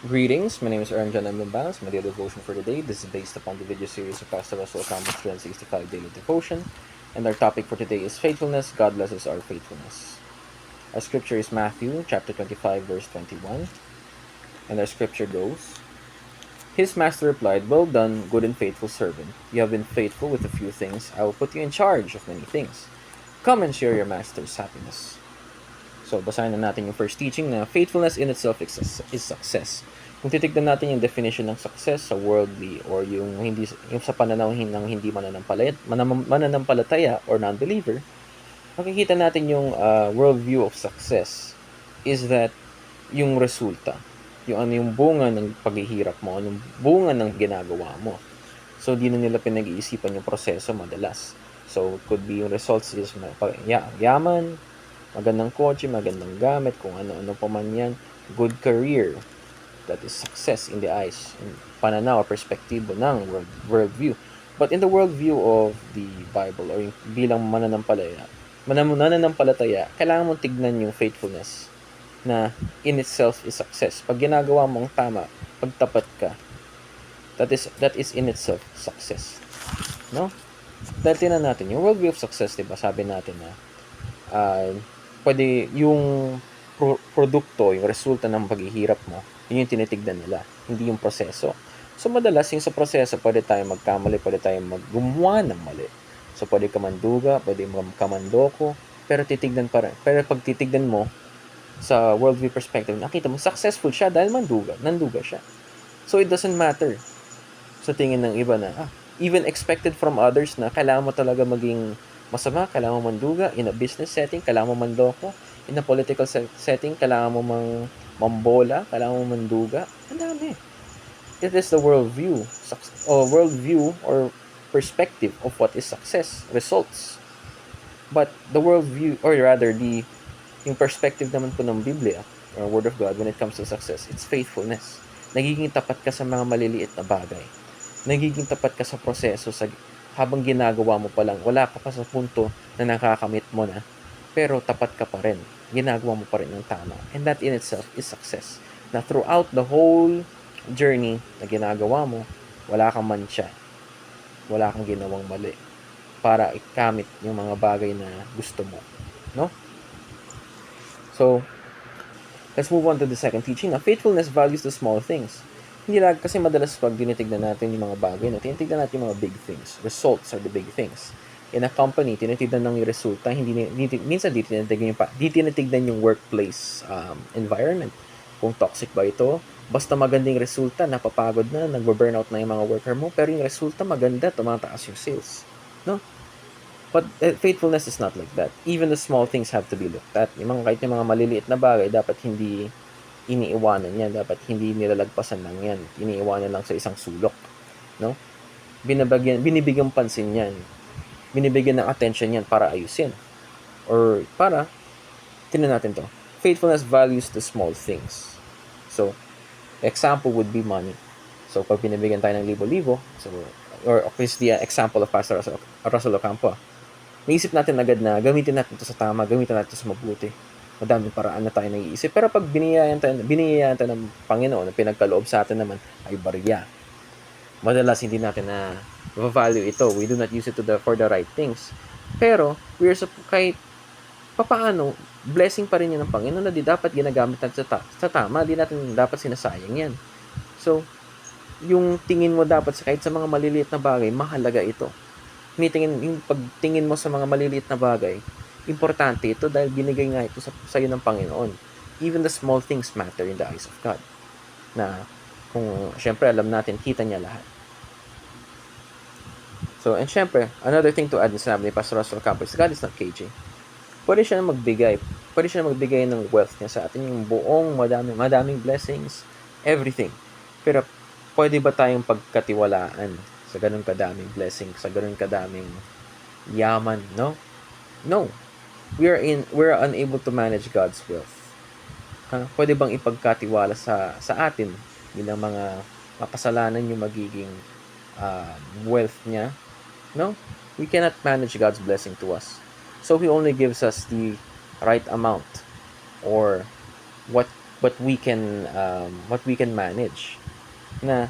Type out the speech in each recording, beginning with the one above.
Greetings, my name is Aaron John M. Lumbans. My daily devotion for today. This is based upon the video series of Pastor Russell Campbell's 365 Daily Devotion. And our topic for today is faithfulness. God blesses our faithfulness. Our scripture is Matthew chapter 25, verse 21. And our scripture goes, His master replied, Well done, good and faithful servant. You have been faithful with a few things. I will put you in charge of many things. Come and share your master's happiness. So, basahin na natin yung first teaching na faithfulness in itself is success. Kung titignan natin yung definition ng success sa worldly or yung sa pananaw ng hindi mananampalataya or non-believer, makikita natin yung worldview of success is that yung resulta, yung bunga ng paghihirap mo, yung bunga ng ginagawa mo. So, di na nila pinag-iisipan yung proseso madalas. So, could be yung results is yaman, magandang kotse, magandang gamit, kung ano-ano pa man yan, good career. That is success in the eyes, in pananaw or perspektibo ng worldview. But in the worldview of the Bible or bilang mananampalataya, kailangan mong tignan yung faithfulness na in itself is success. Pag ginagawa mong tama, pag tapat ka, that is in itself success. No? Dahil tinan natin, yung worldview of success, diba, sabi natin na pwede yung produkto, yung resulta ng paghihirap mo, yun yung tinitignan nila, hindi yung proseso. So, madalas yung sa proseso, pwede tayong magkamali, pwede tayong gumawa ng mali. So, pwede ka manduga, pwede ka mandoko, pero pero pag titignan mo sa worldview perspective, nakita mo, successful siya dahil nanduga siya. So, it doesn't matter sa tingin ng iba na, even expected from others na kailangan mo talaga maging masama, kailangan mo manduga, in a business setting, kailangan mo mandoko, in a political setting, kailangan mo mambola, kailangan mo manduga. Ang dami. It is the worldview or perspective of what is success, results. But the worldview, or rather, yung perspective naman po ng Biblia, or Word of God, when it comes to success, it's faithfulness. Nagiging tapat ka sa mga maliliit na bagay. Nagiging tapat ka sa proseso, habang ginagawa mo pa lang, wala ka pa sa punto na nakakamit mo na, pero tapat ka pa rin. Ginagawa mo pa rin ng tama. And that in itself is success. Na throughout the whole journey na ginagawa mo, wala kang mantsa. Wala kang ginawang mali para ikamit yung mga bagay na gusto mo. No? So, let's move on to the second teaching. Na faithfulness values the small things. Hindi lang kasi madalas pag tinitignan natin yung mga bagay na tinitignan natin yung mga big things. Results are the big things. In a company, tinitignan ng yung resulta, minsan di tinitignan yung workplace environment. Kung toxic ba ito, basta magandang resulta, napapagod na, nagbo-burnout na yung mga worker mo, pero yung resulta maganda, tumataas yung sales. No? But faithfulness is not like that. Even the small things have to be looked at. Kahit yung mga maliliit na bagay, dapat hindi iniiwanan yan. Dapat hindi nilalagpasan lang yan. Iniiwanan lang sa isang sulok. No? Binibigyan pansin yan. Binibigyan ng attention yan para ayusin. Or para, tinan natin to. Faithfulness values the small things. So, example would be money. So, pag binibigyan tayo ng libo-libo, so, or is the example of Pastor Russell Ocampo, naisip natin agad na gamitin natin ito sa tama, gamitin natin ito sa mabuti. Madaming paraan na tayo nag-iisip. Pero pag biniyayaan tayo ng Panginoon, na pinagkaloob sa atin naman ay barya. Madalas hindi natin na value ito. We do not use it for the right things. Pero, kahit papaano, blessing pa rin yan ng Panginoon na di dapat ginagamit natin sa tama. Di natin dapat sinasayang yan. So, yung tingin mo dapat kahit sa mga maliliit na bagay, mahalaga ito. Yung pagtingin mo sa mga maliliit na bagay, importante ito dahil binigay nga ito sa iyo ng Panginoon. Even the small things matter in the eyes of God. Na kung syempre alam natin, kita niya lahat. So, and syempre, another thing to add na sinabi ni Pastor Russell Campbell is God is not cagey. Pwede siya magbigay ng wealth niya sa atin, yung buong madaming blessings, everything. Pero pwede ba tayong pagkatiwalaan sa ganun kadaming blessing, sa ganun kadaming yaman, no? No. We're unable to manage God's wealth. Pwede bang ipagkatiwala sa atin bilang mga mapasalanan yung magiging wealth niya? No? We cannot manage God's blessing to us. So He only gives us the right amount or what what we can manage. Na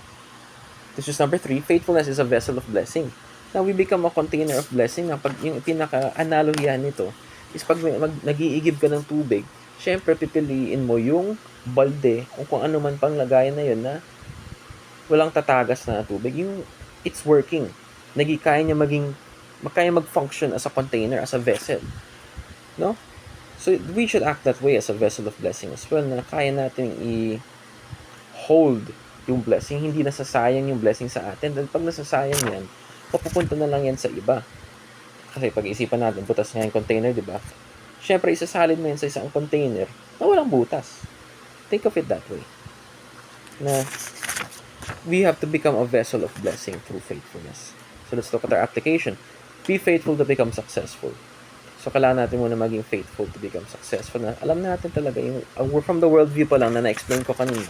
this is number 3, faithfulness is a vessel of blessing. Now we become a container of blessing. Na pag yung pinaka-analohihan nito is pag nag-iigib ka ng tubig, syempre pipiliin mo yung balde o kung ano man pang lagayan na yun na walang tatagas na tubig. Yung it's working. Kaya mag-function as a container, as a vessel. No? So we should act that way as a vessel of blessing as well, na kaya natin i-hold yung blessing, hindi nasasayang yung blessing sa atin. Dahil pag nasasayang yan, papupunta na lang yan sa iba. Kasi pag-iisipan natin, butas nga yung container, di ba? Siyempre, isasalin mo yan sa isang container na walang butas. Think of it that way. Na we have to become a vessel of blessing through faithfulness. So let's look at our application. Be faithful to become successful. So kailangan natin muna maging faithful to become successful. Na alam natin talaga yung from the worldview pa lang na na-explain ko kanina.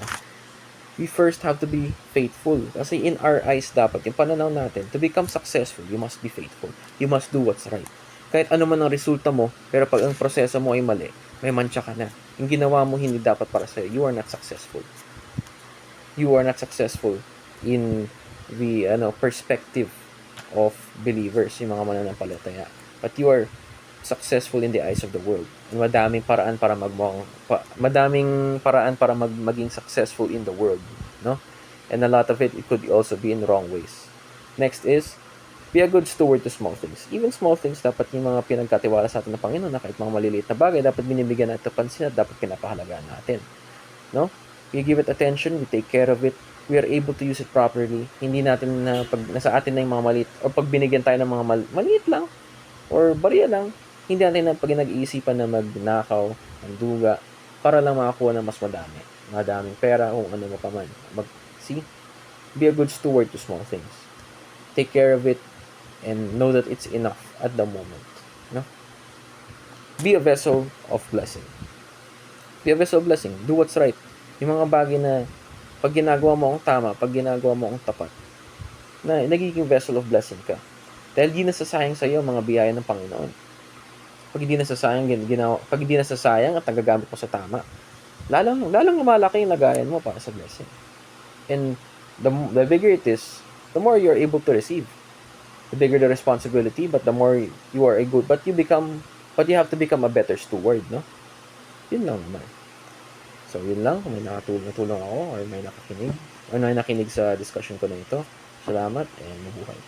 We first have to be faithful. Kasi in our eyes dapat, yung pananaw natin, to become successful, you must be faithful. You must do what's right. Kahit ano man ang resulta mo, pero pag ang proseso mo ay mali, may mantsa ka na. Yung ginawa mo hindi dapat para sa'yo, you are not successful. You are not successful in the perspective of believers, yung mga mananampalataya. But you are successful in the eyes of the world. And madaming paraan para maging successful in the world, no? And a lot of it could also be in wrong ways. Next is be a good steward to small things. Even small things, dapat yung mga pinagkatiwala sa atin ng Panginoon na kahit mga maliliit na bagay, dapat binibigyan natin pansin at dapat pinapahalagaan natin. No? We give it attention, we take care of it, we are able to use it properly. Hindi natin na pag nasa atin na yung mga maliit, o pag binigyan tayo ng mga maliit lang, or barya lang, hindi natin na pag nag-iisipan na magnakaw, manduga, para lang makakuha ng mas madaming pera o ano mo pa man. See? Be a good steward to small things. Take care of it and know that it's enough at the moment. No? Be a vessel of blessing. Be a vessel of blessing. Do what's right. Yung mga bagay na pag ginagawa mo ang tama, pag ginagawa mo ang tapat, na nagiging vessel of blessing ka. Dahil di nasasayang sa iyo mga biyaya ng Panginoon. Pag hindi nasasayang at nagagamit mo sa tama, lalong lumalaki yung lagayan mo para sa blessing. And the bigger it is, the more you're able to receive. The bigger the responsibility, but the more you are but you have to become a better steward, no? Yun lang naman. So, yun lang. Kung may natulong ako or may nakikinig sa discussion ko na ito, salamat and mabuhay.